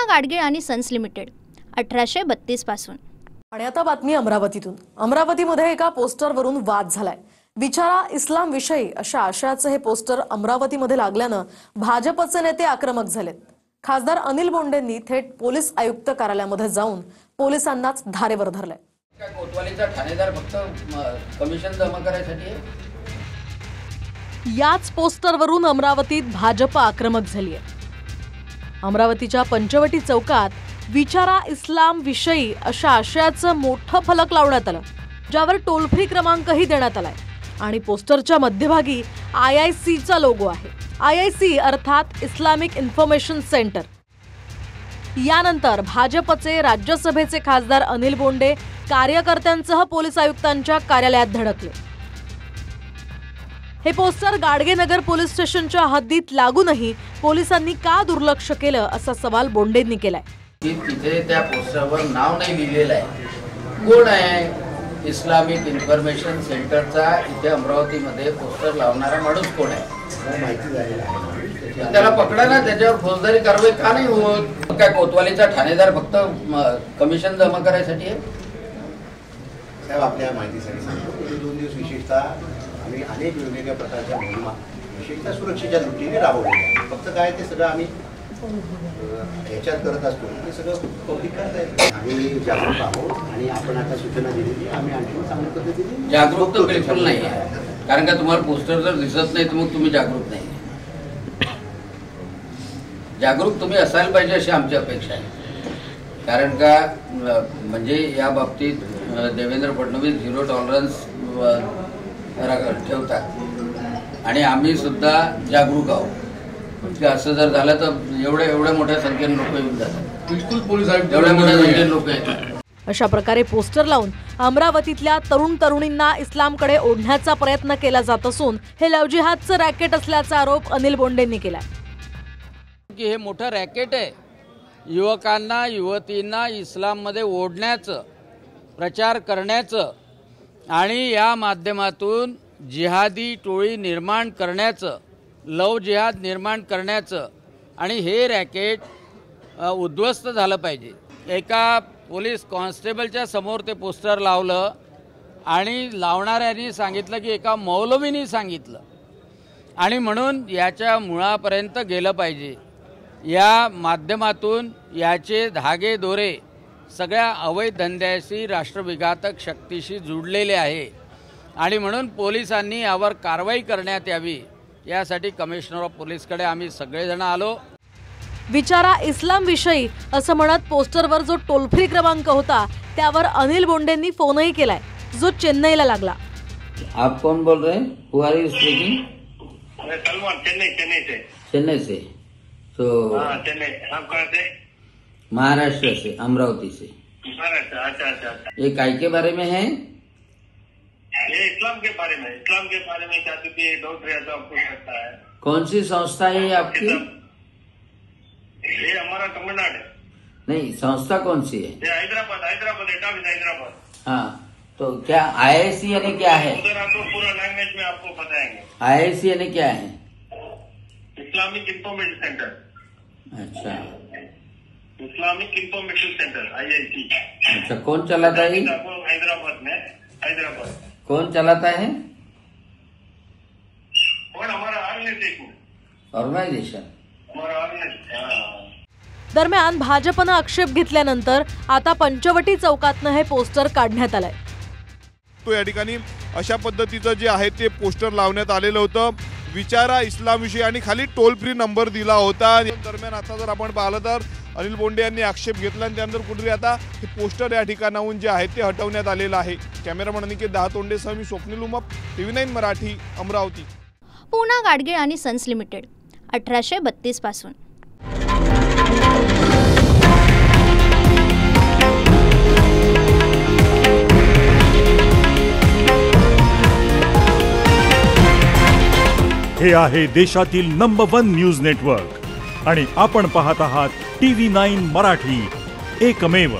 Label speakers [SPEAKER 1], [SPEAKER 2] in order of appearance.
[SPEAKER 1] पूना गाडगीळ आणि sons limited 1832 पासून।
[SPEAKER 2] आणि आता बातमी अमरावतीतून। अमरावतीमध्ये एका पोस्टरवरून वाद झालाय। विचारा इस्लाम विषयी अशा आशयाचं हे पोस्टर अमरावतीमध्ये लागल्यानं भाजपचे नेते आक्रमक झालेत। खासदार अनिल बोंडेंनी थेट पोलीस आयुक्त कार्यालयामध्ये जाऊन पोलिसांनाच धारेवर धरलंय।
[SPEAKER 3] कोतवालीचा ठाणेदार फक्त कमिशन जमा करायसाठी।
[SPEAKER 2] याच पोस्टरवरून अमरावतीत भाजप आक्रमक झाली आहे। अमरावतीच्या पंचवटी चौकात विचारा इस्लाम विषयी अशा आशयाचं मोठं फलक लावण्यात आलं, ज्यावर टोल फ्री क्रमांकही देण्यात आलाय आणि पोस्टरच्या मध्यभागी IIC चा लोगो आहे। IIC अर्थात इस्लामिक इन्फॉर्मेशन सेंटर। यानंतर भाजपचे राज्यसभेचे खासदार अनिल बोंडे कार्यकर्त्यांसह पोलीस आयुक्तांच्या कार्यालयात धडकले। हे पोस्टर गाडगेनगर पोलीस स्टेशनच्या हद्दीत लागूनही पोलिसांनी का दुर्लक्ष केलं असा सवाल बोंडेंनी केलाय।
[SPEAKER 3] तिथे त्या पोस्टरवर नाव नाही लिहिलेलं आहे, कोण आहे? इस्लामिक इन्फॉर्मेशन सेंटरचा इथे अमरावतीमध्ये पोस्टर लावणारा माणूस कोण आहे? त्याला पकडा ना, त्याच्यावर फौजदारी कारवाई का नाही होत? काय कोतवालीचा ठाणेदार फक्त कमिशन जमा करायसाठी आहे?
[SPEAKER 4] साहेब, आपल्या माहितीसाठी सांगतो, गेले 2 दिवस विशेषतः आम्ही अनेक वेगवेगळ्या प्रकारच्या मोहिमा विशेषतः सुरक्षेच्या दृष्टीने राबवल्या। फक्त काय ते सगळं आम्ही ह्याच्यात करत असतो, ते सगळं पब्लिक करतायत। आम्ही जागरूक आहोत आणि आपण आता सूचना दिलेली, आम्ही आणखी चांगल्या पद्धतीने
[SPEAKER 3] जागरूक तर बिलकुल नाही आहे। कारण का तुम्हाला पोस्टर जर दिसत नाही तर मग तुम्ही जागरूक नाही। जागरूक तुम्ही असायला पाहिजे अशी आमची अपेक्षा आहे। कारण का म्हणजे या बाबतीत देवेंद्र फडणवीस 0 टॉलरन्स ठेवतात आणि आम्ही सुद्धा जागरूक आहोत। असं जर झालं तर एवढ्या मोठ्या संख्येने लोक येऊन जातात। बिलकुल पोलीस एवढ्या मोठ्या संख्येने लोक येतात।
[SPEAKER 2] अशा प्रकारे पोस्टर लावून अमरावतीतल्या तरुण तरुणींना इस्लामकडे ओढण्याचा प्रयत्न केला जात असून हे लव जिहादचं रॅकेट असल्याचा आरोप अनिल बोंडेंनी केलाय।
[SPEAKER 3] की हे मोठं रॅकेट आहे, युवकांना युवतींना इस्लाममध्ये ओढण्याचं, प्रचार करण्याचं आणि या माध्यमातून जिहादी टोळी निर्माण करण्याचं, लव जिहाद निर्माण करण्याचं आणि हे रॅकेट उद्ध्वस्त झालं पाहिजे। एका पोलीस कॉन्स्टेबलच्या समोर ते पोस्टर लावलं आणि लावणाऱ्यांनी सांगितलं की एका मौलवीनी सांगितलं आणि म्हणून याच्या मुळापर्यंत गेलं पाहिजे। या माध्यमातून याचे धागे दोरे सगळ्या अवैध धंद्याशी, राष्ट्रविघातक शक्तीशी जुडलेले आहे आणि म्हणून पोलिसांनी यावर कारवाई करण्यात यावी, यासाठी कमिशनर ऑफ पोलीसकडे आम्ही सगळेजण आलो।
[SPEAKER 2] विचारा इस्लाम विषयी असं म्हणत पोस्टरवर जो टोल फ्री क्रमांक होता त्यावर अनिल बोंडेंनी फोनही केलाय, जो चेन्नईला लागला।
[SPEAKER 3] आप कौन बोल रहे हैं? Who are you speaking?
[SPEAKER 5] Salman, Chennai से।
[SPEAKER 3] चेन्नई से? तो
[SPEAKER 5] चेन्नई। आप कहाँ से?
[SPEAKER 3] महाराष्ट्र से, अमरावती से।
[SPEAKER 5] महाराष्ट्र। अच्छा।
[SPEAKER 3] ये काय के बारे में है?
[SPEAKER 5] ये इस्लाम के बारे में क्या तुझे डाउट रहा तो आपको सकता है।
[SPEAKER 3] कौन सी संस्था है ये आपकी?
[SPEAKER 5] ये हमारा तमिलनाडु।
[SPEAKER 3] नहीं, संस्था कौन सी है?
[SPEAKER 5] ये हैदराबाद।
[SPEAKER 3] हाँ, तो क्या IIC यानी क्या है?
[SPEAKER 5] उधर आपको पूरा लैंग्वेज में आपको बताएंगे।
[SPEAKER 3] IIC यानी क्या है?
[SPEAKER 5] Islamic information centre.
[SPEAKER 3] अच्छा,
[SPEAKER 5] इस्लामिक इंफॉर्मेशन सेंटर IIC।
[SPEAKER 3] अच्छा, कौन चलाता है?
[SPEAKER 5] हैदराबाद में। हैदराबाद।
[SPEAKER 3] कौन चलाता है?
[SPEAKER 5] कौन? हमारा
[SPEAKER 3] ऑर्गनायझेशन।
[SPEAKER 2] दरम्यान भाजपनं आक्षेप घेतल्यानंतर आता पंचवटी चौकातनं हे पोस्टर काढण्यात आलंय।
[SPEAKER 6] तो या ठिकाणी अशा पद्धतीचं जे आहे ते पोस्टर लावण्यात आलेलं होतं। विचारा इस्लाम विषयी आणि खाली टोल फ्री नंबर दिला होता। दरम्यान आता जर आपण पाहिलं तर अनिल बोंडे यांनी आक्षेप घेतला आणि त्यानंतर कुठेतरी आता हे पोस्टर या ठिकाणाहून जे आहे ते हटवण्यात आलेलं आहे। कॅमेरामन अनिकेत दहातोंडेसह मी स्वप्नील उमप, TV9 मराठी, अमरावती।
[SPEAKER 1] पूना गाडगीळ आणि सन्स लिमिटेड 1832 पासून।
[SPEAKER 7] हे आहे देशातील नंबर 1 न्यूज नेटवर्क आणि आपण पाहत आहात TV9 मराठी, एकमेव।